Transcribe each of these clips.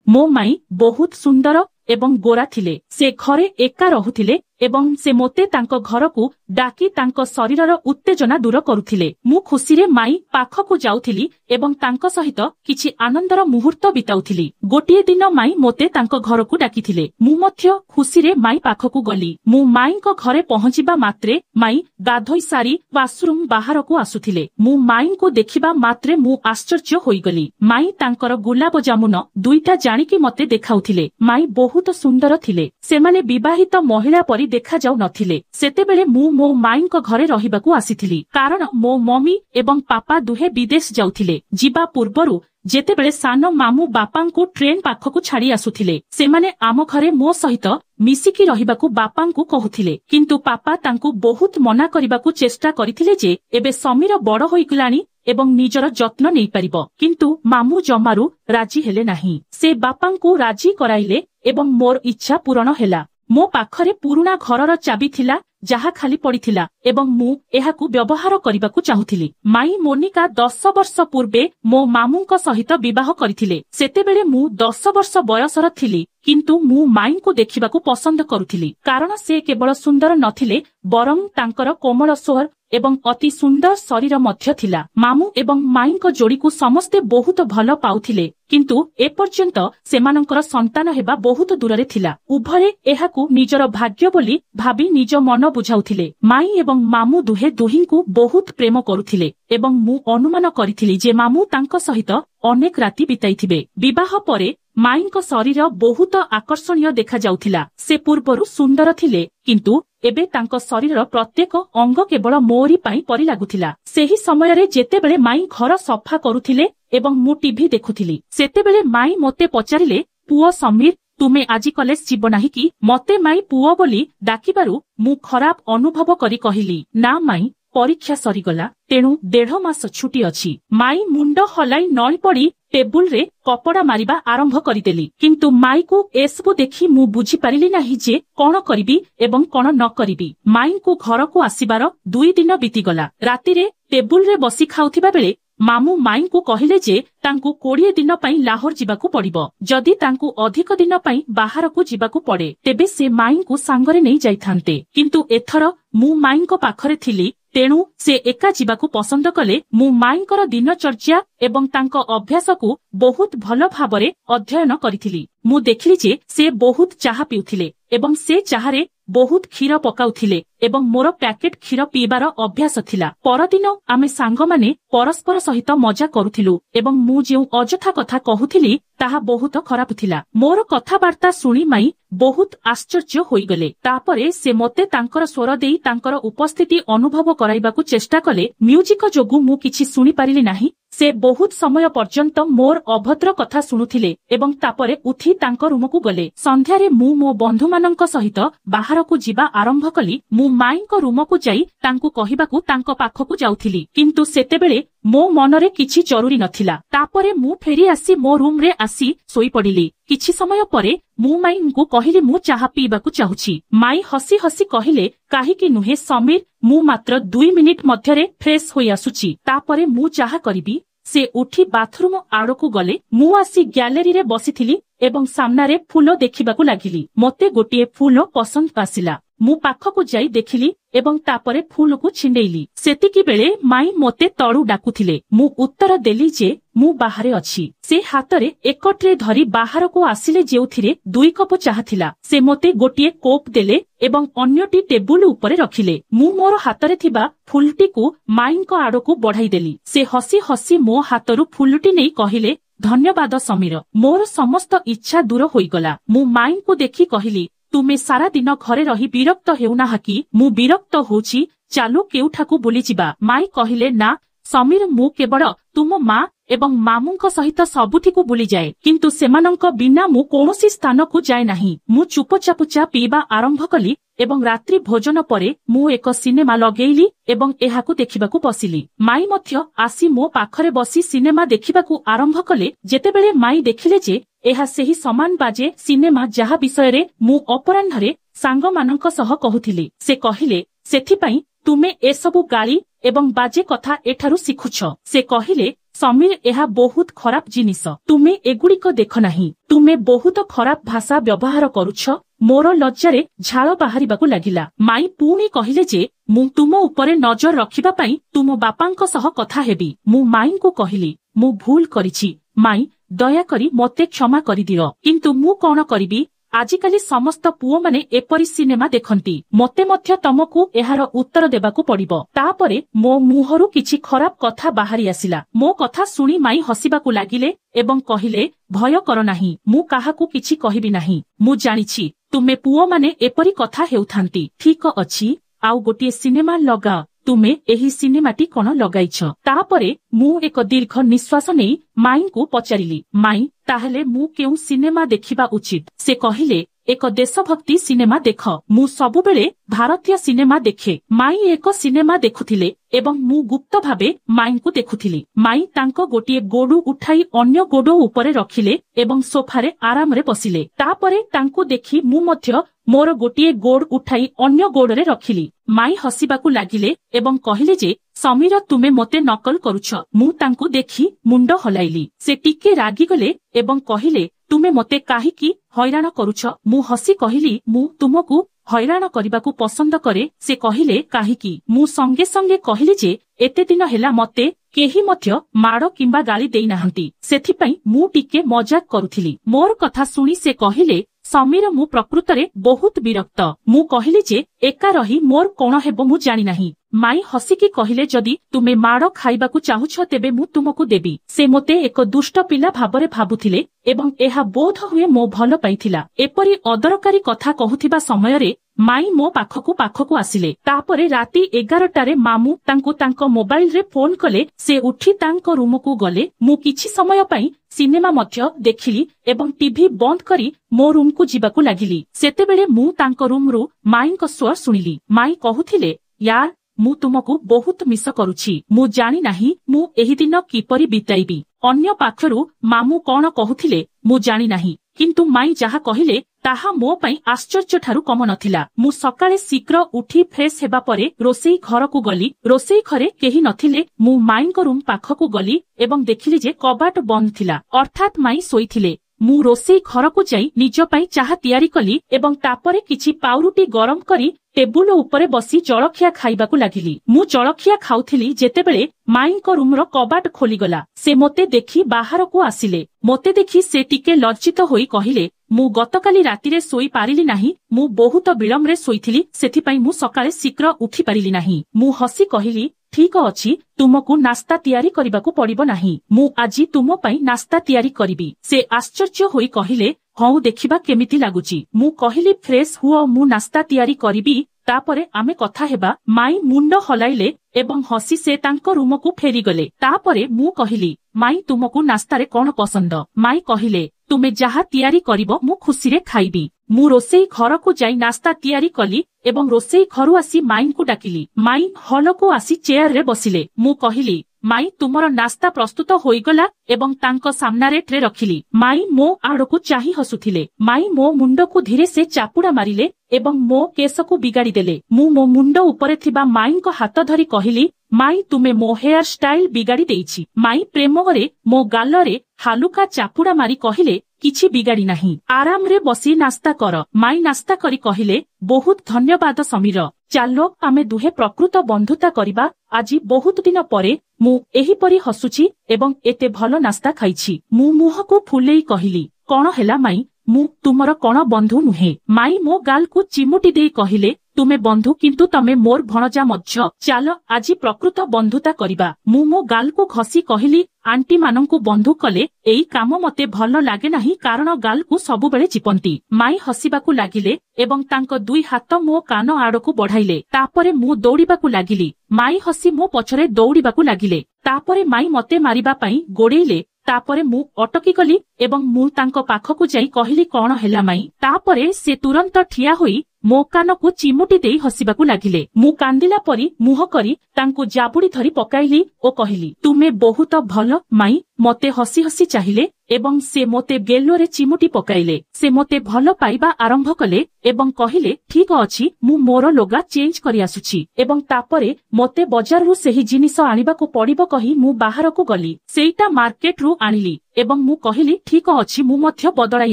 मो माई बहुत सुंदर एवं गोरा थिले। से घरे एका रहुथिले एवं से मोते तांको घरकू डाकी तांको शरीरर उत्तेजना दूर करुथिले। मु खुशीरे माई पाखकू जाउथिली एवं तांको सहित किछि आनंदर मुहूर्त बिताउथिली। गोटिए दिन माई मोते तांको घरकू डाकिथिले। मु मध्य खुशीरे माई पाखकू गली। मु माईको घरे पहुंचिबा मात्रे माई गाधोई सारी वाशरूम बाहरकू आसुथिले। मु माईको देखिबा मात्रे मु आश्चर्य होइगली। माई तांकर गुलाब जामुन दुईटा जानिकी मते देखाउथिले। माई बहुत सुंदर थिले। सेमाने विवाहित महिला परि देखा जाउ नथिले। सेतेबेले मु मो माईको घरे रहिबाकू आसीथिली कारण मो मम्मी एवं पापा दुहे विदेश जाउथिले। जिबा पूर्वरु जेतेबेले सानो मामू बापांकू ट्रेन पाखकू छाड़ी आसुथिले सेमाने आम घरे मो सहित मिसिकी रहिबाकू बापांकू कहुथिले किंतु पापा तांकू बहुत मना करिबाकू चेष्टा करिथिले जे एबे समीर बड़ होइगलानी एवं निजर जत्न नेई परिबो किंतु मामू जमारू राजी हेले नाही। से बापांकू राजी कराइले एवं मोर इच्छा पूरण हेला। मो पाखरे पुरुणा घरर चाबी थिला जहा खाली पड़िथिला एवं मु एहाकू व्यवहार करिबाकू चाहुथिली। माई मोनिका 10 वर्ष पूर्वे मो मामूंको सहित विवाह करिथिले। सेतेबेले मु 10 वर्ष बयसर थिली किंतु मु माईंकू देखिबाकू पसंद करुथिली कारण से केवल सुंदर नथिले बरं तांकर कोमल स्वर एवं अति सुंदर शरीर मध्य थिला। मामू एवं माईंको जोड़ीकू समस्ते बहुत भल पाउथिले किंतु एपर्यंत सेमानंकर संतान हेबा बहुत दूररे थिला। उभये एहाकू निजर भाग्य बोली भाबी निज मन बुझाउथिले। माई एवं मामू दुहे दुहिंकू बहुत प्रेम करुथिले एवं मु अनुमान करिथिली जे मामू तांको सहित अनेक राति बिताइथिबे। विवाह परे माईंको शरीर बहुत आकर्षणीय देखा जाउथिला। से पूर्वरु सुंदर थिले किंतु एबे तांको शरीर प्रत्येक अंग केवल मोरी पाई परि लागुथिला। सेही समयरे जेतेबेले माई घर सफा करुथिले एवं मु टीवी देखुथिली सेतेबेले माई मोते पचारिले पुओ समीर तुमे आजी कॉलेज जीव नाही कि? मते माई पुओ बोली डाकिबारु मु खराब अनुभव करी कहिली ना माई परीक्षा सरीगला तेणु 1.5 मास छुट्टी अछि। माई मुंड हलाई नई पड़ी टेबुल रे कपड़ा मारिबा आरंभ करिदेली किंतु माई को एसबु देखि मु बुझी पारिली नाही जे कोन करिबी एवं कोन न करिबी। माई को घर को आसीबार 2 दिन बीतीगला। राति रे टेबुल रे बसी खाउथिबा बेले मामू माई को कहिले जे तांकू 20 दिन पई लाहोर जिबाकू पड़िबो। जदि तांकू अधिक दिन पई बाहर को जिबाकू पड़े तेबे से माई को सांगरे नहीं जाइथांते किंतु एथर मु माई को पाखरे थिली तेणु से एका जीवाकू पसंद कले। मु माईंकर दिनचर्या एवं तांको अभ्यास को बहुत भल भाबरे अध्ययन करिथिली। मु देखिली जे से बहुत चाहा पिउथिले एवं से चाहारे बहुत क्षीर पकाउथिले एवं मोर पैकेट क्षीर पीबार अभ्यास थिला। परदिन आमे सांग माने परस्पर सहित मजा करुथिलु एवं मु जे अजथा कथा कहुथिली ताहा बहुत खराब थिला। मोर कथाबार्ता सुनी माई बहुत आश्चर्य होइगले। तापरे से मते तांकर स्वर देई तांकर उपस्थिति अनुभव कराइबाकू चेष्टा कले। म्यूजिक जोगु मु किछि सुनी पारिली नाही। से बहुत समय पर्यंत मोर अभद्र कथा सुनुथिले एवं तापरे उठी तांको रूमकू गले। संध्यारे मु मो बंधु मानक सहित बाहरकू जिबा आरंभ कली। मु माईंको रूमकू जाई तांकू कहिबाकू तांको पाखकू जाउथिली किंतु सेतेबेले मो मनरे किछि जरूरी नथिला। तापरे मु फेरी आसी मो रूम रे आसी सोई पडिली। किछि समय परे मु माईंकू कहिले मु चाहा पीबाकू चाहुछि। माई हसी हसी कहिले काहेकि नुहे समीर मु मात्र 2 मिनिट मध्यरे फ्रेश होई आसुछि तापरे मु चाहा करिबी। से उठी बाथरूम आड़कू गले। मु आसी गैलरी रे बसिथिली एवं सामनारे फूल देखिबाकू लागिली। मते गोटिए फूल पसंद आसिला। मु पाखकू जाई देखिली एवं तापरे फूलकू छिंडेइली। सेतिकी बेले माई मोते तळू डाकुथिले। मु उत्तर देली जे मु बाहरे अछि। से हातरे एक ट्रे धरी बाहरकू आसिले जेउथिरे 2 कप चाहा थिला। से मोते गोटिए कोप देले एवं अन्यटी टेबुल उपरे रखिले। मु मोर हातरे थिबा फूलटी को माईंको आड़कू बढ़ाई देली। से हसी हसी मो हातरू फूलटी नेई कहिले धन्यवाद समीर, मोर समस्त इच्छा दूर होइगला। मु माईंको देखि कहिली तुमे सारा दिन घरे रही विरक्त हेउना कि? मु विरक्त होछि, चालू केउठाकू बुली जिबा। माई कहिले ना समीर मु केवल तुम माँ एवं मामूंक सहित सबुठिकू बुली जाए किंतु सेमानंक बिना मु कोनोसी स्थान को जाए नाही। मु चुपचापुचा पीबा आरंभ कली एवं रात्रि भोजन परे मु एक सिनेमा लगेइली एवं एहाकू देखिबाकू बसिली। माई मध्य आसी मो पाखरे बसी सिनेमा देखिबाकू आरंभ कले। जेतेबेले माई देखिले जे एहा सेही समान बाजे सिनेमा जहा विषयरे मु अपराह्नरे सांगमानंक सह कहुथिली। से कहिले सेथिपाई तुमे एसबु गाली एवं बाजे कथा एठारू शिखुछ। से कहिले समीर एहा बहुत खराब जिनिस तुमे एगुड़िक देख नाही तुमे बहुत खराब भाषा व्यवहार करुछ मोर लज्जारे झाल बाहरिबाकु लागिला माई पुणी कहिले जे मु तुम उपरे नजर रखिबा पई तुम बापांक सह कथा हेबी मु माई को कहिली मु भूल करिछि माई दया करी मते क्षमा करि दियो किंतु मु कोन करिबी आजिकाली समस्त पुओ माने एपरी सिनेमा देखंती मते मध्य तमकु एहार उत्तर देबाकु पड़िबो तापरे मो मुहरु किछि खराब कथा बाहरी आसिला मो कथा सुनी माई हसिबाकु लागिले एवं कहिले भय कर नाही मु काहाकु किछि कहिबि नाही मु जानिछि तुमे पुओ माने एपरी कथा हेउथांती ठीक अछि आउ गोटिए सिनेमा लगा तुमे एही सिनेमाटी कोन लगाइछ तापरे मु एक दीर्घ निश्वास नेई माई को पचारिली माई ताहले मु केउ सिनेमा देखिबा उचित से कहिले एक देशभक्ति सिनेमा देख मु सबुबेले भारतीय सिनेमा देखे माई एक सिनेमा देखुथिले एवं मु गुप्त भाबे माई को देखुथिली माई तांको गोटिए गोडू उठाई अन्य गोडो उपरे रखिले एवं सोफारे आरामरे बसिले तापरे तांको देखि मु मध्य मोर गोटिए गोड़ उठाई अन्य गोड़रे रखिली माई हसिबाकु लागिले एवं कहिले जे समीर तुमे मते नकल करुछ मु तांको देखि मुंड हलाइली से टिके रागी गले एवं कहिले तुमे मते काहिकी हैरान करुछ मु हसी कहिली मु तुमको हैरान करबाकू पसंद करे से कहिले काहिकी मु संगे संगे कहिली जे एते दिन हेला मते केही मध्य माड़ किंबा गाली देई नाहंती सेथिपई मु टिके मजाक करुथिली मोर कथा सुनी से कहिले समीर मु प्रकृतरे बहुत विरक्त मु कहिली जे एका रही मोर कोण हेबो मु जानि नाही माई हसिकी कहिले जदि तुमे माड़ खाइबाकू चाहुछ तेबे मु तुमको देबी से मोते एक दुष्ट पिला भाबरे भाबुथिले एवं एहा बोध हुए मो भल पाइथिला एपरी अदरकारी कथा कहुथिबा समयरे माई मो पाखकु आसिले तापरे राती 11टारे मामू तांको तांको मोबाइल रे फोन कले से उठी तांको रूम को गले मु किछि समय पई सिनेमा मध्य देखिली एवं टीवी बंद करी मो रूम को जिबाकू लागिली सेतेबेले मु तांको रूम रु माईको स्वर सुनिली माई कहुथिले यार मु तुमको बहुत मिस करुछि मु जानि नाही मु एही दिन किपरि बिताइबी अन्य पाखरु मामू कोन कहुथिले मु जानि नाही किंतु माई जहा कहिले ताहा मो पई आश्चर्य ठारू कम नथिला मु सकाळे शीघ्र उठी फ्रेश हेबा परे रोसेई घर को गली रोसेई घरे केही नथिले मु माईको रूम पाखकु गली एवं देखिली जे कबाट बंद थिला अर्थात माई सोईथिले मु रोसेई घर को जाई निज पई चाहा तयारी कली एवं तापरे किछि पाउरुटी गरम करी टेबुल उपरे बसी जलखिया खाइबाकू लागिली मु जलखिया खाउथिली जेतेबेले माईको रूमर कबाट खोलीगला से मोते देखि बाहर को आसिले मोते देखि से टिके लज्जित होई कहिले मु गतकाली रातिरे सोई पारिली नाही मु बहुत विलम्बरे सोईथिली सेथिपई मु सकाळे शीघ्र उठी पारिली नाही मु हसी कहिली ठीक अछि तुमको नास्ता तयारी करिबाकू पड़िबो नाही मु आजी तुम पई नास्ता तयारी करिबी से आश्चर्य होई कहिले हौ देखिबा केमिति लागुची मु कहिली फ्रेश हुओ मु नास्ता तयारी करिबी तापरे आमे कथा हेबा माई मुंड हलाइले एवं हसी से तांको रूम को फेरी गले तापरे मु कहिली माई तुमको नास्तारे कोन पसंद माई कहिले तुमे जहा तयारी करिबो मु खुशी रे खाइबी मु रोसेई घर को जाई नास्ता तयारी कली एवं रोसेई घरु आसी माई को डाकिली माई हल को आसी चेयर रे बसिले मु कहिली माई तुमर नास्ता प्रस्तुत होईगला एवं तांको सामनारे ट्रे रखिली माई मो आड़को चाही हसुथिले माई मो मुंड को धीरे से चापुड़ा मारिले एवं मो केस को बिगाड़ी देले मु मो मुंड उपरे थिबा माई को हाथ धरी कहिली माई तुमे मो हेयर स्टाइल बिगाड़ी देइछि माई प्रेमरे मो गालरे हालुका चापुड़ा मारी कहिले किछि बिगाड़ी नाही आराम रे बसी नास्ता कर माई नास्ता करी कहिले बहुत धन्यवाद समीर चालो आमे दुहे प्रकृत बंधुता करिबा आजी बहुत दिन परे मु एही परी हसुछि एवं एते भलो नास्ता खाइछि मु मुह को फुलेई कहिली कोन हेला माई मु तुमर कोन बंधु नुहे माई मो गाल को चिमुटी देई कहिले तुमे बंधु किंतु तमे मोर भणजा मध्य चालो आजी प्रकृत बंधुता करिबा मु मो गाल को घसी कहिली आंटी मानंकु बंधु कले एई काम मते भलो लागे नाही कारण गाल को सबु बेले चिपंती माई हसिबाकू लागिले एवं तांको दुई हाथ मो कान आड़को बढ़ाइले तापरे मु दौड़िबाकू लागिली माई हसी मो पछरे दौड़िबाकू लागिले तापरे माई मते मारिबा पई गोड़ेइले तापरे मु अटकी गली ଏବଂ ମୁଁ ତାଙ୍କ ପାଖକୁ ଯାଇ କହିଲି କଣ ହେଲା ମାଇଁ। ତାପରେ ସେ ତୁରନ୍ତ ଠିଆ ହୋଇ ମୋ କାନକୁ ଚିମୁଟି ଦେଇ ହସିବାକୁ ଲାଗିଲେ। ମୁଁ କାନ୍ଦିଲା ପରି ମୁହଁ କରି ତାଙ୍କୁ ଜାବୁଡ଼ି ଧରି ପକାଇଲି ଓ କହିଲି ତୁମେ ବହୁତ ଭଲ ମାଇଁ। ମୋତେ ହସି ହସି ଚାହିଁଲେ ଏବଂ ସେ ମୋତେ ଗେଲରେ ଚିମୁଟି ପକାଇଲେ। ସେ ମୋତେ ଭଲ ପାଇବା ଆରମ୍ଭ କଲେ ଏବଂ କହିଲେ ଠିକ ଅଛି ମୁଁ ମୋର ଲୁଗା ଚେଞ୍ଜ କରି ଆସୁଛି ଏବଂ ତାପରେ ମୋତେ ବଜାରରୁ ସେହି ଜିନିଷ ଆଣିବାକୁ ପଡ଼ିବ କହି ମୁଁ ବାହାରକୁ ଗଲି। ସେଇଟା ମାର୍କେଟରୁ ଆଣିଲି ଏବଂ ମୁଁ କହିଲି ଠିକ ଅଛି ମୁଁ ମଧ୍ୟ ବଦଳାଇ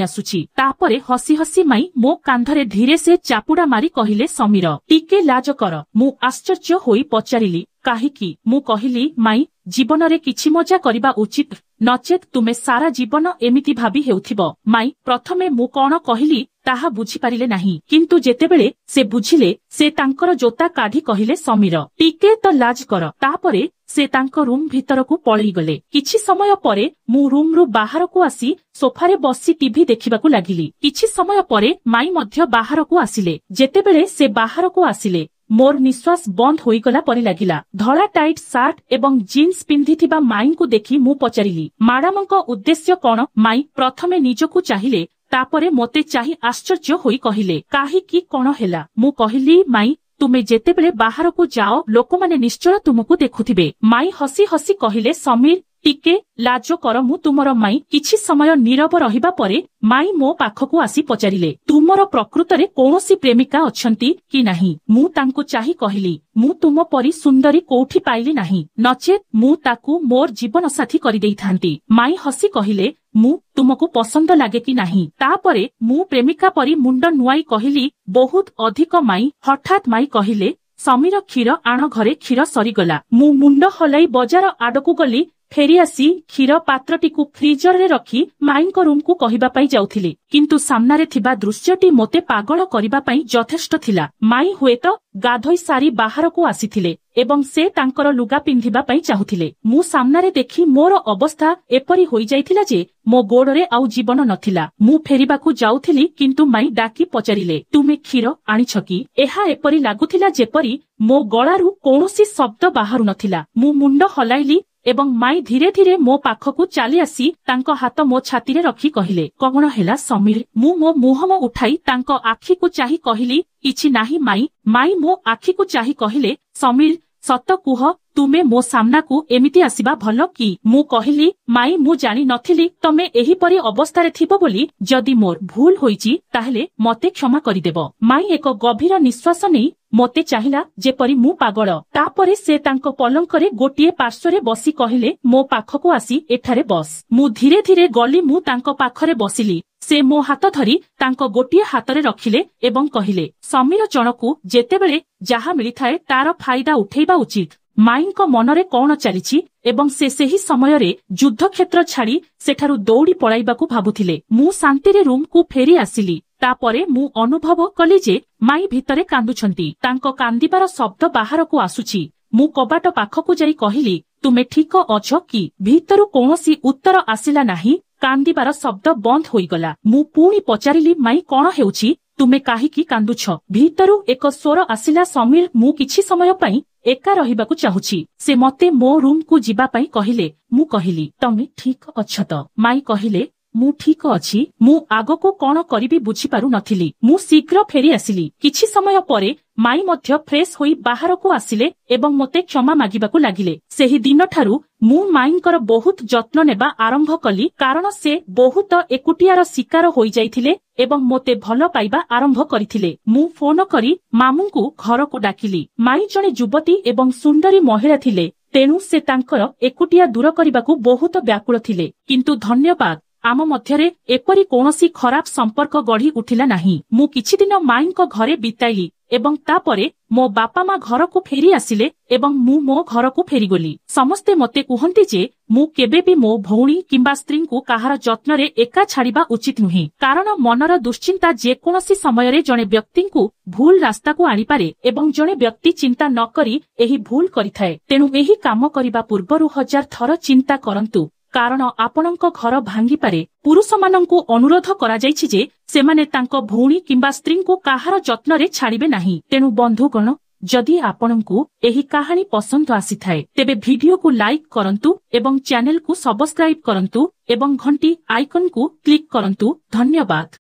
ଆସୁଛି। ତାପରେ ହସି ହସି ମାଇଁ ମୋ କାନ୍ଧରେ ଧୀରେ ସେ ଚାପୁଡା ମାରି କହିଲେ ସମୀର ଟିକେ ଲାଜ କର। ମୁଁ ଆଶ୍ଚର୍ଯ୍ୟ ହୋଇ ପଚାରିଲି କାହିଁକି? ମୁଁ କହିଲି ମାଇଁ ଜୀବନରେ କିଛି ମଜା କରିବା ଉଚିତ ନଚେତ୍ ତୁମେ ସାରା ଜୀବନ ଏମିତି ଭାବି ହେଉଥିବ। ମାଇଁ ପ୍ରଥମେ ମୁଁ କଣ କହିଲି ତାହା ବୁଝିପାରିଲେ ନାହିଁ, କିନ୍ତୁ ଯେତେବେଳେ ସେ ବୁଝିଲେ ସେ ତାଙ୍କର ଜୋତା କାଢି କହିଲେ ସମୀର ଟିକେ ତ ଲାଜ କର। ତାପରେ ସେ ତାଙ୍କ ରୁମ୍ ଭିତରକୁ ପଳେଇଗଲେ। କିଛି ସମୟ ପରେ ମୁଁ ରୁମ୍ରୁ ବାହାରକୁ ଆସି ସୋଫାରେ ବସି ଟିଭି ଦେଖିବାକୁ ଲାଗିଲି। କିଛି ସମୟ ପରେ ମାଇଁ ମଧ୍ୟ ବାହାରକୁ ଆସିଲେ। ଯେତେବେଳେ ସେ ବାହାରକୁ ଆସିଲେ ମୋର ନିଶ୍ୱାସ ବନ୍ଦ ହୋଇଗଲା ପରି ଲାଗିଲା। ଧଳା ଟାଇଟ୍ ସାର୍ଟ ଏବଂ ଜିନ୍ସ ପିନ୍ଧିଥିବା ମାଇଁଙ୍କୁ ଦେଖି ମୁଁ ପଚାରିଲି ମ୍ୟାଡାମଙ୍କ ଉଦ୍ଦେଶ୍ୟ କଣ? ମାଇଁ ପ୍ରଥମେ ନିଜକୁ ଚାହିଁଲେ ତାପରେ ମୋତେ ଚାହିଁ ଆଶ୍ଚର୍ଯ୍ୟ ହୋଇ କହିଲେ କାହିଁକି କଣ ହେଲା? ମୁଁ କହିଲି ମାଇଁ ତୁମେ ଯେତେବେଳେ ବାହାରକୁ ଯାଅ ଲୋକମାନେ ନିଶ୍ଚୟ ତୁମକୁ ଦେଖୁଥିବେ। ମାଇଁ ହସି ହସି କହିଲେ ସମୀର ଟିକେ ଲାଜ କର। ମୁଁ ତୁମର ମାଇଁ। କିଛି ସମୟ ନୀରବ ରହିବା ପରେ ମାଇଁ ମୋ ପାଖକୁ ଆସି ପଚାରିଲେ ତୁମର ପ୍ରକୃତରେ କୌଣସି ପ୍ରେମିକା ଅଛନ୍ତି କି ନାହିଁ? ମୁଁ ତାଙ୍କୁ ଚାହିଁ କହିଲି ମୁଁ ତୁମ ପରି ସୁନ୍ଦରୀ କୋଉଠି ପାଇଲି ନାହିଁ, ନଚେତ୍ ମୁଁ ତାକୁ ମୋର ଜୀବନ ସାଥୀ କରିଦେଇଥାନ୍ତି। ମାଇଁ ହସି କହିଲେ ମୁଁ ତୁମକୁ ପସନ୍ଦ ଲାଗେ କି ନାହିଁ? ତାପରେ ମୁଁ ପ୍ରେମିକା ପରି ମୁଣ୍ଡ ନୁଆଇ କହିଲି ବହୁତ ଅଧିକ ମାଇଁ। ହଠାତ୍ ମାଇଁ କହିଲେ ସମୀର କ୍ଷୀର ଆଣ, ଘରେ କ୍ଷୀର ସରିଗଲା। ମୁଁ ମୁଣ୍ଡ ହଲାଇ ବଜାର ଆଡକୁ ଗଲି। ଫେରିଆସି କ୍ଷୀର ପାତ୍ରଟିକୁ ଫ୍ରିଜରରେ ରଖି ମାଇଁଙ୍କ ରୁମକୁ କହିବା ପାଇଁ ଯାଉଥିଲି, କିନ୍ତୁ ସାମ୍ନାରେ ଥିବା ଦୃଶ୍ୟଟି ମୋତେ ପାଗଳ କରିବା ପାଇଁ ଯଥେଷ୍ଟ ଥିଲା। ମାଇଁ ହୁଏତ ଗାଧୋଇ ସାରି ବାହାରକୁ ଆସିଥିଲେ ଏବଂ ସେ ତାଙ୍କର ଲୁଗା ପିନ୍ଧିବା ପାଇଁ ଚାହୁଁଥିଲେ। ମୁଁ ସାମ୍ନାରେ ଦେଖି ମୋର ଅବସ୍ଥା ଏପରି ହୋଇଯାଇଥିଲା ଯେ ମୋ ଗୋଡରେ ଆଉ ଜୀବନ ନଥିଲା। ମୁଁ ଫେରିବାକୁ ଯାଉଥିଲି କିନ୍ତୁ ମାଇଁ ଡାକି ପଚାରିଲେ ତୁମେ କ୍ଷୀର ଆଣିଛ କି? ଏହା ଏପରି ଲାଗୁଥିଲା ଯେପରି ମୋ ଗଳାରୁ କୌଣସି ଶବ୍ଦ ବାହାରୁ ନଥିଲା। ମୁଁ ମୁଣ୍ଡ ହଲାଇଲି ଏବଂ ମାଇଁ ଧୀରେ ଧୀରେ ମୋ ପାଖକୁ ଚାଲି ଆସି ତାଙ୍କ ହାତ ମୋ ଛାତିରେ ରଖି କହିଲେ କଣ ହେଲା ସମୀର? ମୁଁ ମୋ ମୁହଁ ଉଠାଇ ତାଙ୍କ ଆଖିକୁ ଚାହିଁ କହିଲି କିଛି ନାହିଁ ମାଇଁ। ମାଇଁ ମୋ ଆଖିକୁ ଚାହିଁ କହିଲେ ସମୀର ସତ କୁହ ତୁମେ ମୋ ସାମ୍ନାକୁ ଏମିତି ଆସିବା ଭଲ କି? ମୁଁ କହିଲି ମାଇଁ ମୁଁ ଜାଣି ନଥିଲି ତମେ ଏହିପରି ଅବସ୍ଥାରେ ଥିବ ବୋଲି। ଯଦି ମୋର ଭୁଲ ହୋଇଛି ତାହେଲେ ମତେ କ୍ଷମା କରିଦେବ। ମାଇଁ ଏକ ଗଭୀର ନିଶ୍ୱାସ ନେଇ ମୋତେ ଚାହିଁଲା ଯେପରି ମୁଁ ପାଗଳ। ତାପରେ ସେ ତାଙ୍କ ପଲଙ୍କରେ ଗୋଟିଏ ପାର୍ଶ୍ୱରେ ବସି କହିଲେ ମୋ ପାଖକୁ ଆସି ଏଠାରେ ବସ। ମୁଁ ଧୀରେ ଧୀରେ ଗଲି। ମୁଁ ତାଙ୍କ ପାଖରେ ବସିଲି। ସେ ମୋ ହାତ ଧରି ତାଙ୍କ ଗୋଟିଏ ହାତରେ ରଖିଲେ ଏବଂ କହିଲେ ସମୀର ଜଣକୁ ଯେତେବେଳେ ଯାହା ମିଳିଥାଏ ତାର ଫାଇଦା ଉଠେଇବା ଉଚିତ। ମାଇଁଙ୍କ ମନରେ କଣ ଚାଲିଛି ଏବଂ ସେ ସେହି ସମୟରେ ଯୁଦ୍ଧକ୍ଷେତ୍ର ଛାଡି ସେଠାରୁ ଦୌଡ଼ି ପଳାଇବାକୁ ଭାବୁଥିଲେ। ମୁଁ ଶାନ୍ତିରେ ରୁମକୁ ଫେରି ଆସିଲି। ତାପରେ ମୁଁ ଅନୁଭବ କଲି ଯେ ମାଇଁ ଭିତରେ କାନ୍ଦୁଛନ୍ତି। ତାଙ୍କ କାନ୍ଦିବାର ଶବ୍ଦ ବାହାରକୁ ଆସୁଛି। ମୁଁ କବାଟ ପାଖକୁ ଯାଇ କହିଲି ତୁମେ ଠିକ ଅଛ କି? ଭିତରୁ କୌଣସି ଉତ୍ତର ଆସିଲା ନାହିଁ। କାନ୍ଦିବାର ଶବ୍ଦ ବନ୍ଦ ହୋଇଗଲା। ମୁଁ ପୁଣି ପଚାରିଲି ମାଇଁ କଣ ହେଉଛି? ତୁମେ କାହିଁକି କାନ୍ଦୁଛ? ଭିତରୁ ଏକ ସ୍ୱର ଆସିଲା ସମୀର ମୁଁ କିଛି ସମୟ ପାଇଁ ଏକା ରହିବାକୁ ଚାହୁଁଛି। ସେ ମୋତେ ମୋ ରୁମକୁ ଯିବା ପାଇଁ କହିଲେ। ମୁଁ କହିଲି ତମେ ଠିକ ଅଛ ତ? ମାଇଁ କହିଲେ ମୁଁ ଠିକ ଅଛି। ମୁଁ ଆଗକୁ କଣ କରିବି ବୁଝିପାରୁ ନଥିଲି। ମୁଁ ଶୀଘ୍ର ଫେରି ଆସିଲି। କିଛି ସମୟ ପରେ ମାଇଁ ମଧ୍ୟ ଫ୍ରେଶ ହୋଇ ବାହାରକୁ ଆସିଲେ ଏବଂ ମୋତେ କ୍ଷମା ମାଗିବାକୁ ଲାଗିଲେ। ସେହି ଦିନଠାରୁ ମୁଁ ମାଇଁଙ୍କର ବହୁତ ଯତ୍ନ ନେବା ଆରମ୍ଭ କଲି, କାରଣ ସେ ବହୁତ ଏକୁଟିଆର ଶିକାର ହୋଇଯାଇଥିଲେ ଏବଂ ମୋତେ ଭଲ ପାଇବା ଆରମ୍ଭ କରିଥିଲେ। ମୁଁ ଫୋନ କରି ମାମୁଙ୍କୁ ଘରକୁ ଡାକିଲି। ମାଇଁ ଜଣେ ଯୁବତୀ ଏବଂ ସୁନ୍ଦରୀ ମହିଳା ଥିଲେ, ତେଣୁ ସେ ତାଙ୍କର ଏକୁଟିଆ ଦୂର କରିବାକୁ ବହୁତ ବ୍ୟାକୁଳ ଥିଲେ। କିନ୍ତୁ ଧନ୍ୟବାଦ ଆମ ମଧ୍ୟରେ ଏପରି କୌଣସି ଖରାପ ସମ୍ପର୍କ ଗଢି ଉଠିଲା ନାହିଁ। ମୁଁ କିଛିଦିନ ମାଇଁଙ୍କ ଘରେ ବିତାଇଲି ଏବଂ ତାପରେ ମୋ ବାପା ମା ଘରକୁ ଫେରି ଆସିଲେ ଏବଂ ମୁଁ ମୋ ଘରକୁ ଫେରିଗଲି। ସମସ୍ତେ ମୋତେ କୁହନ୍ତି ଯେ ମୁଁ କେବେ ବି ମୋ ଭଉଣୀ କିମ୍ବା ସ୍ତ୍ରୀଙ୍କୁ କାହାର ଯତ୍ନରେ ଏକା ଛାଡ଼ିବା ଉଚିତ ନୁହେଁ, କାରଣ ମନର ଦୁଶ୍ଚିନ୍ତା ଯେକୌଣସି ସମୟରେ ଜଣେ ବ୍ୟକ୍ତିଙ୍କୁ ଭୁଲ ରାସ୍ତାକୁ ଆଣିପାରେ ଏବଂ ଜଣେ ବ୍ୟକ୍ତି ଚିନ୍ତା ନ କରି ଏହି ଭୁଲ କରିଥାଏ। ତେଣୁ ଏହି କାମ କରିବା ପୂର୍ବରୁ 1000 ଥର ଚିନ୍ତା କରନ୍ତୁ, କାରଣ ଆପଣଙ୍କ ଘର ଭାଙ୍ଗିପାରେ। ପୁରୁଷମାନଙ୍କୁ ଅନୁରୋଧ କରାଯାଇଛି ଯେ ସେମାନେ ତାଙ୍କ ଭଉଣୀ କିମ୍ବା ସ୍ତ୍ରୀଙ୍କୁ କାହାର ଯତ୍ନରେ ଛାଡ଼ିବେ ନାହିଁ। ତେଣୁ ବନ୍ଧୁଗଣ, जदि आपणकु एही कहानी पसंद आसी थाए तेबे वीडियो को लाइक करंतु एवं चैनल को सब्सक्राइब करंतु एवं घंटी आइकन को क्लिक करंतु। धन्यवाद।